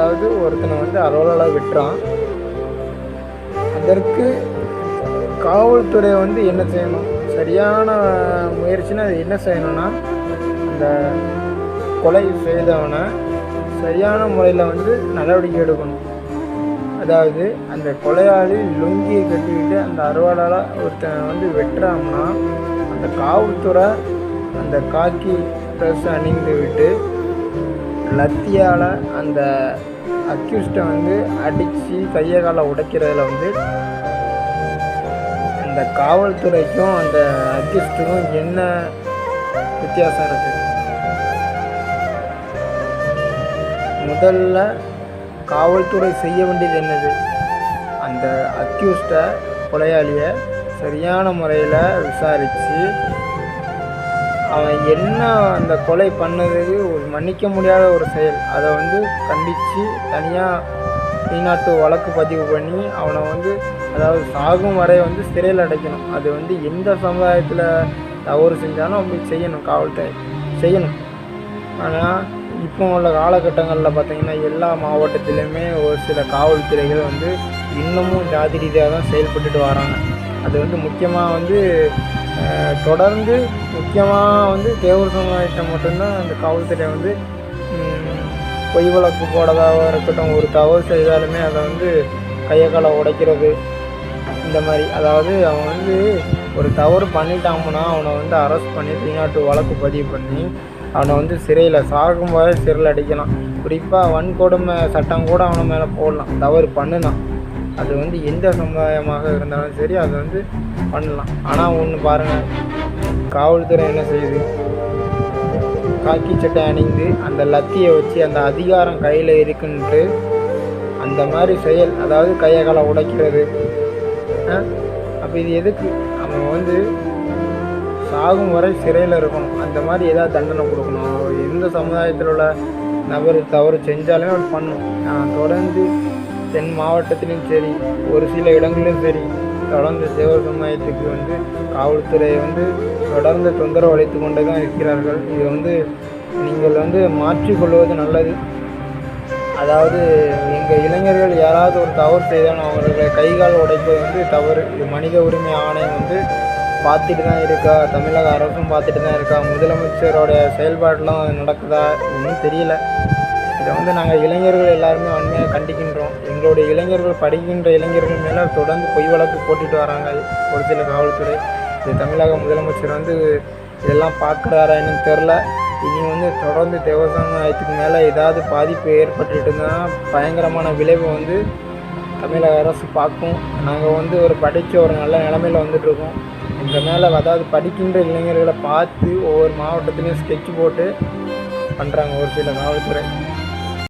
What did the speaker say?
அதாவது ஒருத்தனை வந்து அலுவலாக விட்டுறான். அதற்கு காவல்துறை வந்து என்ன செய்யணும், சரியான முயற்சினா அது என்ன செய்யணும்னா, அந்த கொலை செய்தவனை சரியான முறையில் வந்து நடவடிக்கை எடுக்கணும். அதாவது அந்த கொலையாளி லுங்கியை கட்டிக்கிட்டு அந்த அறுவாளால் ஒருத்தனை வந்து வெட்டுறான்னா, அந்த காவல்துறை அந்த காக்கி ட்ரெஸ் அணிந்து விட்டு லத்தியால் அந்த அக்யூஸ்டை வந்து அடித்து கையை காலை உடைக்கிறதுல வந்து அந்த காவல்துறைக்கும் அந்த அக்யூஸ்டுக்கும் என்ன வித்தியாசம் இருக்குது? முதல்ல காவல்துறை செய்ய வேண்டியது என்னது? அந்த அக்யூஸ்டை கொலையாளியை சரியான முறையில் விசாரித்து அவன் என்ன அந்த கொலை பண்ணதுக்கு ஒரு மன்னிக்க முடியாத ஒரு செயல், அதை வந்து கண்டித்து தனியாக வெளிநாட்டு வழக்கு பதிவு பண்ணி அவனை வந்து அதாவது சாகும் வரை வந்து சிறையில் அடைக்கணும். அது வந்து எந்த சமுதாயத்தில் தவறு செஞ்சாலும் அப்படி செய்யணும், காவல்துறை செய்யணும். ஆனால் இப்போ உள்ள காலகட்டங்களில் பார்த்திங்கன்னா எல்லா மாவட்டத்திலையுமே ஒரு சில காவல்துறைகள் வந்து இன்னமும் ஜாதி ரீதியாக தான் செயல்பட்டுட்டு வராங்க. அது வந்து முக்கியமாக வந்து தொடர்ந்து முக்கியமாக வந்து தேவர் சமுதாயத்தை மட்டும்தான் அந்த காவல்துறை வந்து பொய் வழக்கு போடுறதாக இருக்கட்டும், ஒரு தவறு செய்தாலுமே அதை வந்து கையை காலை உடைக்கிறது இந்த மாதிரி. அதாவது அவன் வந்து ஒரு தவறு பண்ணிட்டாங்கன்னா அவனை வந்து அரெஸ்ட் பண்ணி வெளிநாட்டு வழக்கு பதிவு பண்ணி அவனை வந்து சிறையில் சாகும் வரை சிறையில் அடிக்கலாம். குறிப்பாக வன்கொடுமை சட்டம் கூட அவனை மேலே போடலாம், தவறு பண்ணுனான். அது வந்து எந்த சமுதாயமாக இருந்தாலும் சரி அதை வந்து பண்ணலாம். ஆனால் ஒன்று பாருங்கள், காவல்துறை என்ன செய்யுது? காக்கி சட்டை அணிந்து அந்த லத்தியை வச்சு அந்த அதிகாரம் கையில் இருக்குன்ட்டு அந்த மாதிரி செயல், அதாவது கையை காலை உடைக்கிறது. அப்போ இது எதுக்கு? அவன் வந்து சாகும் வரை சிறையில் இருக்கணும், அந்த மாதிரி ஏதாவது தண்டனை கொடுக்கணும். எந்த சமுதாயத்தில் உள்ள நபர் தவறு செஞ்சாலுமே அப்படி பண்ணணும். தொடர்ந்து தென் மாவட்டத்திலும் சரி ஒரு சில இடங்களிலும் சரி தொடர்ந்து தேவர் சமுதாயத்துக்கு வந்து காவல்துறை வந்து தொடர்ந்து தொந்தரவு அளித்து கொண்டு தான் இருக்கிறார்கள். இது வந்து நீங்கள் வந்து மாற்றிக்கொள்வது நல்லது. அதாவது எங்கள் இளைஞர்கள் யாராவது ஒரு தவறு செய்தாலும் அவர்களை கைகால் உடைப்பது வந்து தவறு. இது மனித உரிமை ஆணையம் வந்து பார்த்துட்டு தான் இருக்கா, தமிழக அரசும் பார்த்துட்டு தான் இருக்கா, முதலமைச்சரோட செயல்பாடெலாம் நடக்குதா ஒன்றும் தெரியல. இதை வந்து நாங்கள் இளைஞர்கள் எல்லாருமே வன்மையாக கண்டிக்கின்றோம். எங்களுடைய இளைஞர்கள் படிக்கின்ற இளைஞர்கள் மேலே தொடர்ந்து பொய் வழக்கு போட்டுட்டு வராங்க ஒரு சில காவல்துறை. இது தமிழக முதலமைச்சர் வந்து இதெல்லாம் பார்க்குறாரா என்னன்னு தெரில. இனி வந்து தொடர்ந்து தேவர் சமுதாயத்துக்கு மேலே ஏதாவது பாதிப்பு ஏற்பட்டுட்டு இருந்தால் பயங்கரமான விளைவு வந்து தமிழக அரசு பார்க்கும். நாங்கள் வந்து ஒரு படித்த ஒரு நல்ல நிலைமையில் வந்துட்டுருக்கோம். எங்கள் மேலே அதாவது படிக்கின்ற இளைஞர்களை பார்த்து ஒவ்வொரு மாவட்டத்துலேயும் ஸ்கெட்ச் போட்டு பண்ணுறாங்க ஒரு சில காவல்துறை.